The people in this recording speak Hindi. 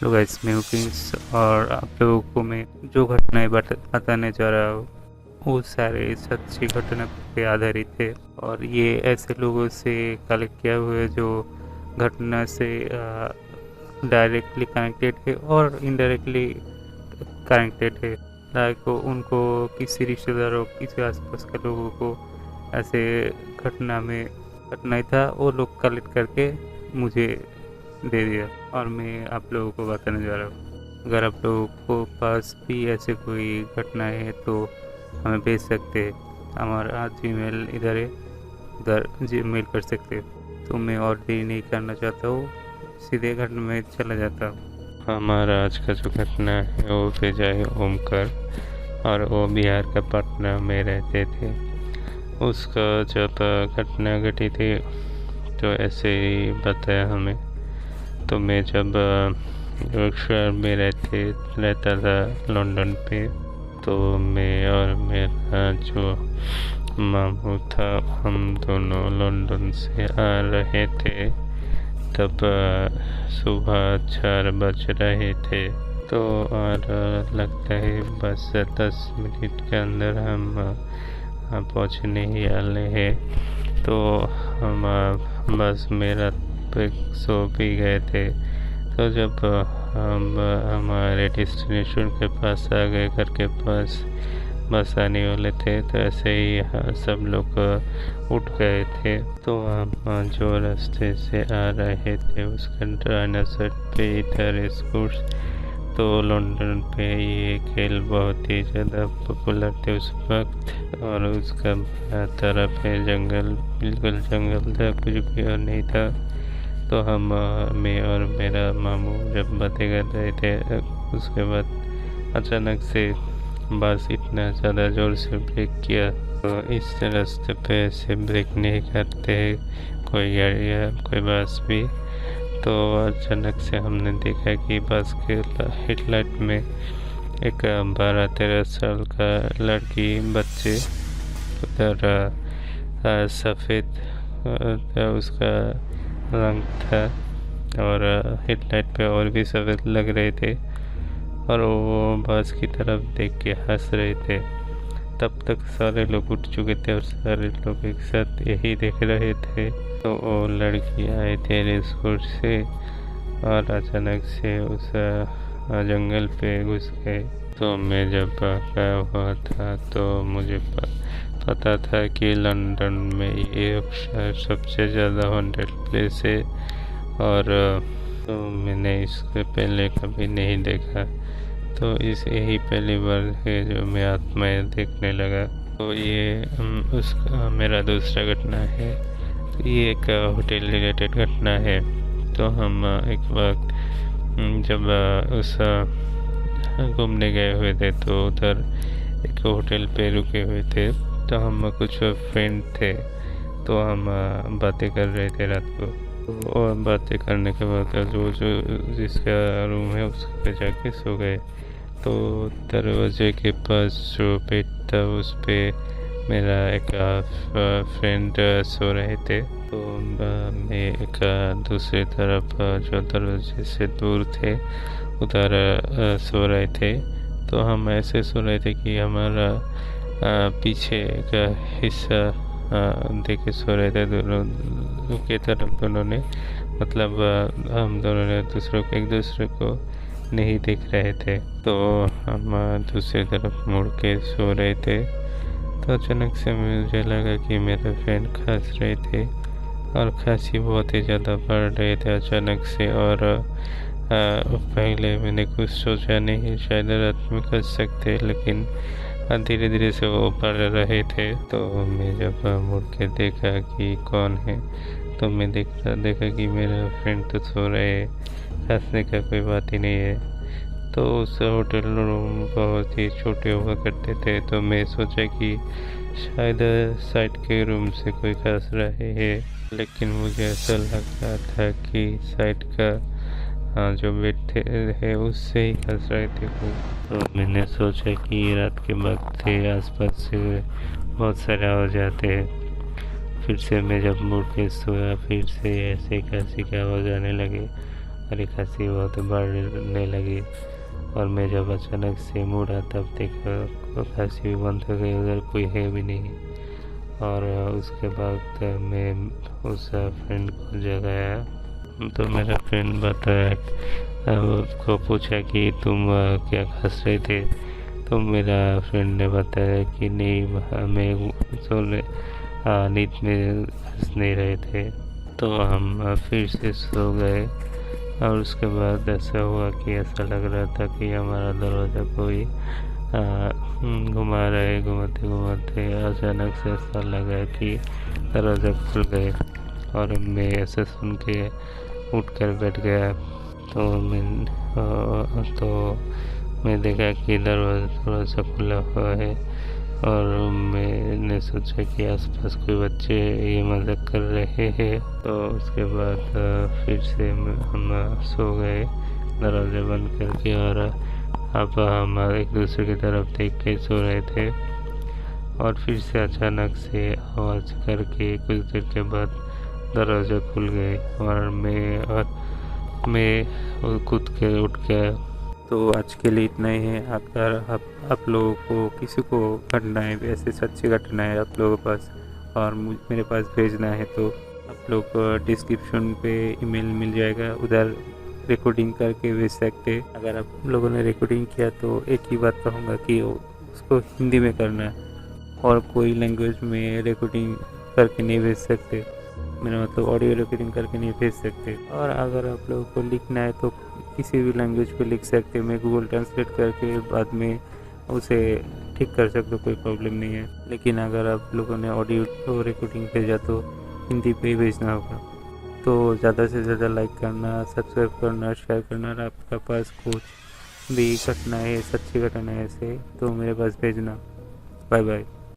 हेलो गाइस, मैं प्रिंस और आप लोगों को मैं जो घटनाएं बताने जा रहा हूँ वो सारे सच्ची घटना पे आधारित है। और ये ऐसे लोगों से कलेक्ट किया हुआ है जो घटना से डायरेक्टली कनेक्टेड है और इनडायरेक्टली कनेक्टेड है। लाइक उनको किसी रिश्तेदारों किसी आसपास के लोगों को ऐसे घटना में घटना था, वो लोग कलेक्ट करके मुझे दे दिया और मैं आप लोगों को बताने जा रहा हूँ। अगर आप लोगों को पास भी ऐसे कोई घटना है तो हमें भेज सकते हैं। हमारा जीमेल इधर है, उधर जीमेल कर सकते हैं। तो मैं और देरी नहीं करना चाहता हूँ, सीधे घटना में चला जाता हूँ। हमारा आज का जो घटना है वो भेजा है ओमकार, और वो बिहार का पटना में रहते थे। उसका जब घटना घटी थी तो ऐसे ही बताया हमें। तो मैं जब यॉर्कशायर में रहता था लंदन पे, तो मैं और मेरा जो मामू था हम दोनों लंदन से आ रहे थे। तब सुबह 4 बज रहे थे। तो और लगता है बस 10 मिनट के अंदर हम पहुँचने ही वाले हैं। तो हम बस मेरा पे सो भी गए थे। तो जब हम हमारे डेस्टिनेशन के पास आ गए, घर के पास बस आने वाले थे, तो ऐसे ही सब लोग उठ गए थे। तो हम जो रास्ते से आ रहे थे उसका डायना साइड पे इधर स्कूल। तो लंदन पे ये खेल बहुत ही ज़्यादा पॉपुलर थे उस वक्त, और उसका तरफ है जंगल, बिल्कुल जंगल था, कुछ भी और नहीं था। तो हम मैं और मेरा मामू जब बातें कर रहे थे, उसके बाद अचानक से बस इतना ज़्यादा ज़ोर से ब्रेक किया। तो इस रास्ते पे ऐसे ब्रेक नहीं करते कोई गाड़ी या कोई बस भी। तो अचानक से हमने देखा कि बस के हेडलाइट में एक 12-13 साल का लड़की बच्चे, उधर सफ़ेद उसका रंग था, और हेडलाइट पे और भी सफ़ेद लग रहे थे, और वो बस की तरफ देख के हंस रहे थे। तब तक सारे लोग उठ चुके थे और सारे लोग एक साथ यही देख रहे थे। तो वो लड़की आए थे स्कूल से और अचानक से उस जंगल पे घुस गए। तो मैं जब गया हुआ था तो मुझे पता था कि लंदन में ये शहर सबसे ज़्यादा हॉन्टेड प्लेस है, और तो मैंने इसके पहले कभी नहीं देखा। तो इस यही पहली बार है जो मैं आत्माएं देखने लगा। तो ये उसका मेरा दूसरा घटना है। तो ये एक होटल रिलेटेड घटना है। तो हम एक वक्त जब उस घूमने गए हुए थे, तो उधर एक होटल पे रुके हुए थे। तो हम कुछ फ्रेंड थे, तो हम बातें कर रहे थे रात को। और बातें करने के बाद जो जिसका रूम है उस पे जाके सो गए। तो दरवाजे के पास जो बेड था उस पे मेरा एक फ्रेंड सो रहे थे। तो मैं एक दूसरी तरफ जो दरवाजे से दूर थे उधर सो रहे थे। तो हम ऐसे सो रहे थे कि हमारा पीछे का हिस्सा देखे सो रहे थे दोनों के तरफ। दोनों ने मतलब हम दोनों ने एक दूसरे को नहीं देख रहे थे। तो हम दूसरी तरफ मुड़ के सो रहे थे। तो अचानक से मुझे लगा कि मेरे फ्रेंड खांस रहे थे, और खांसी बहुत ही ज़्यादा बढ़ रहे थे अचानक से। और पहले मैंने कुछ सोचा नहीं, शायद रात में खांस सकते, लेकिन धीरे धीरे से वो बढ़ रहे थे। तो मैं जब मुड़ के देखा कि कौन है, तो मैं देखा कि मेरा फ्रेंड तो सो रहे है, खांसने का कोई बात ही नहीं है। तो उस होटल रूम बहुत ही छोटे हुआ करते थे। तो मैं सोचा कि शायद साइड के रूम से कोई खांस रहे है, लेकिन मुझे ऐसा लग रहा था कि साइड का जो बेड है उससे ही खांस रहे थे कोई। तो मैंने सोचा कि रात के वक्त थे, आसपास से बहुत सारे आवाज़ आते हैं। फिर से मैं जब मुड़ के सोया, फिर से ऐसे खांसी की आवाज़ आने लगे। मेरी खांसी बहुत बढ़ने लगी और मैं जब अचानक से मुड़ा तब देखा खांसी भी बंद हो गई, उधर कोई है भी नहीं। और उसके बाद मैं उस फ्रेंड को जगाया तो मेरा फ्रेंड बताया, को पूछा कि तुम क्या खांस रहे थे। तो मेरा फ्रेंड ने बताया कि नहीं, हमें सोने नींद में हंस नहीं रहे थे। तो हम फिर से सो गए और उसके बाद ऐसा हुआ कि ऐसा लग रहा था कि हमारा दरवाज़ा कोई घुमा रहा है। घुमाते घुमाते अचानक से ऐसा लगा कि दरवाज़ा खुल गए और मैं ऐसा सुन के उठ कर बैठ गया। तो मैं देखा कि दरवाज़ा थोड़ा सा खुला हुआ है और मैंने सोचा कि आसपास कोई बच्चे ये मजाक कर रहे हैं। तो उसके बाद फिर से हम सो गए दरवाजे बंद करके, और अब हम एक दूसरे की तरफ देख के सो रहे थे। और फिर से अचानक से आवाज़ करके कुछ देर के बाद दरवाज़ा खुल गए और मैं कूद के उठ गया। तो आज के लिए इतना ही है। अगर आप लोगों को किसी को घटनाएँ ऐसे सच्ची घटनाएँ आप लोगों के पास और मेरे पास भेजना है तो आप लोग डिस्क्रिप्शन पे ईमेल मिल जाएगा, उधर रिकॉर्डिंग करके भेज सकते। अगर आप लोगों ने रिकॉर्डिंग किया तो एक ही बात कहूँगा कि उसको हिंदी में करना है और कोई लैंग्वेज में रिकॉर्डिंग करके नहीं भेज सकते। मेरा मतलब ऑडियो रिकॉर्डिंग करके नहीं भेज सकते। और अगर आप लोगों को लिखना है तो किसी भी लैंग्वेज पे लिख सकते हैं। मैं गूगल ट्रांसलेट करके बाद में उसे ठीक कर सकता हूँ, कोई प्रॉब्लम नहीं है। लेकिन अगर आप लोगों ने ऑडियो रिकॉर्डिंग भेजा तो हिंदी पे ही भेजना होगा। तो ज़्यादा से ज़्यादा लाइक करना, सब्सक्राइब करना, शेयर करना। और आपके पास कुछ भी घटना है, सच्ची घटना है ऐसे, तो मेरे पास भेजना। Bye bye.